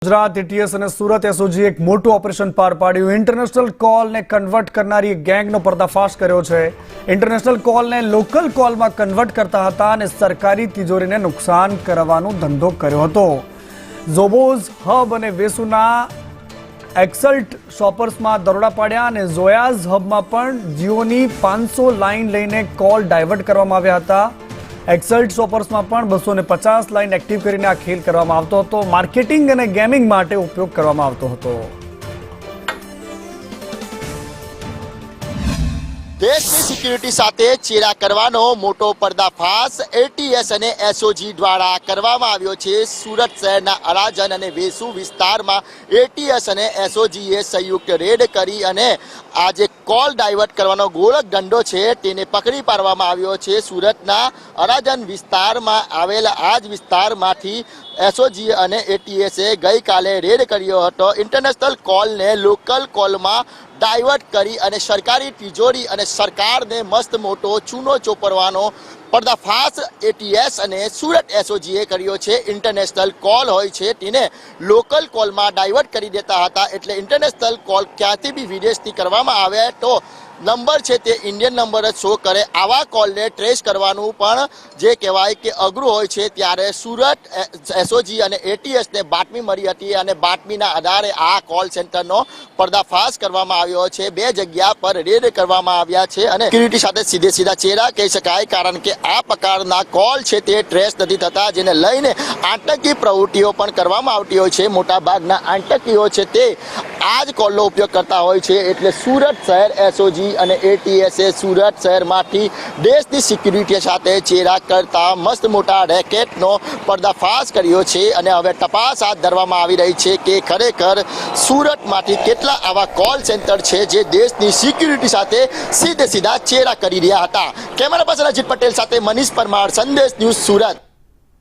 Gujarat ATS અને Surat SOG એક મોટું ઓપરેશન પાર પાડ્યું। ઇન્ટરનેશનલ કોલને કન્વર્ટ કરનારી ગેંગનો પર્દાફાશ કર્યો છે। ઇન્ટરનેશનલ કોલને લોકલ કોલમાં કન્વર્ટ કરતા હતા અને સરકારી તિજોરીને નુકસાન કરવાનો ધંધો કર્યો હતો। ઝોબોઝ હબ અને વેસુના એક્સલ્ટ શોપર્સમાં દરોડા પાડ્યા અને ઝોયાઝ હબમાં પણ જીઓની 500 લાઇન લઈને કોલ ડાયવર્ટ કરવામાં આવ્યા હતા। एक्सल्ट शॉपर्स में 250 लाइन एक्टिव कर आ खेल करवामां आवतो हतो। मार्केटिंग और गेमिंग माटे उपयोग करवामां आवतो हतो। देशनी सिक्योरिटी साथे चेड़ा करवानो मोटो पर्दाफाश एटीएस અને एसओजी द्वारा करवामां આવ્યો છે। सूरत शहरना अराजन અને વેસુ વિસ્તારમાં एटीएस અને एसओजीએ संयुक्त रेड કરી અને આજે કોલ ડાયવર્ટ કરવાનો ગોળક દંડો છે તેને પકડી પાડવામાં આવ્યો છે। સુરતના અરાજન વિસ્તારમાં આવેલા આ જ વિસ્તારમાંથી एसओजी અને एटीएसએ ગઈકાલે રેડ કર્યો હતો। ઇન્ટરનેશનલ કોલને લોકલ કોલમાં डायवर्ट करी अने सरकारी तिजोरी अने सरकार ने मस्त मोटो चूनो चोपरवानो पर्दाफाश एटीएस अने सूरत एसओजीए कर्यो छे। इंटरनेशनल कॉल होय छे तेने लोकल कॉल में डायवर्ट करी देता हता। एटले इंटरनेशनल कॉल क्यांथी बी विदेशथी करवामां आवे तो नंबर छे ते इंडियन नंबर ज शो करे। आवा कॉल ने ट्रेस करवानुं पण जे कहेवाय के अघरू होय छे। त्यारे सूरत एसओजी अने एटीएस ने बातमी मळी हती अने बातमीना आधारे आ कॉल सेंटरनो पर्दाफाश करवामां આવ્યો છે। બે જગ્યા પર રેડ કરવામાં આવ્યા છે અને સિક્યુરિટી સાથે સીધે સીધા ચેડા કહી શકાય, કારણ કે આ પ્રકારના કોલ છે તે ટ્રેસ નથી થતા, જેને લઈને આતંકી પ્રવૃત્તિઓ પણ કરવામાં આવતી હોય છે। મોટા ભાગના આતંકીઓ છે તે આ જ કોલનો ઉપયોગ કરતા હોય છે। એટલે સુરત શહેર એસઓજી અને એટીએસએ સુરત શહેરમાંથી દેશની સિક્યુરિટી સાથે ચેડા કરતા મસ્ત મોટા રેકેટનો પર્દાફાશ કર્યો છે અને હવે તપાસ હાથ ધરવામાં આવી રહી છે કે ખરેખર સુરતમાંથી કેટલા આવા કોલ सेंटर है जे देशनी सिक्योरिटी साथे सीधे सीधा चेड़ा करी रह्या हता। कैमरा पर्सन अजित पटेल साथे मनीष परमार, संदेश न्यूज, सूरत।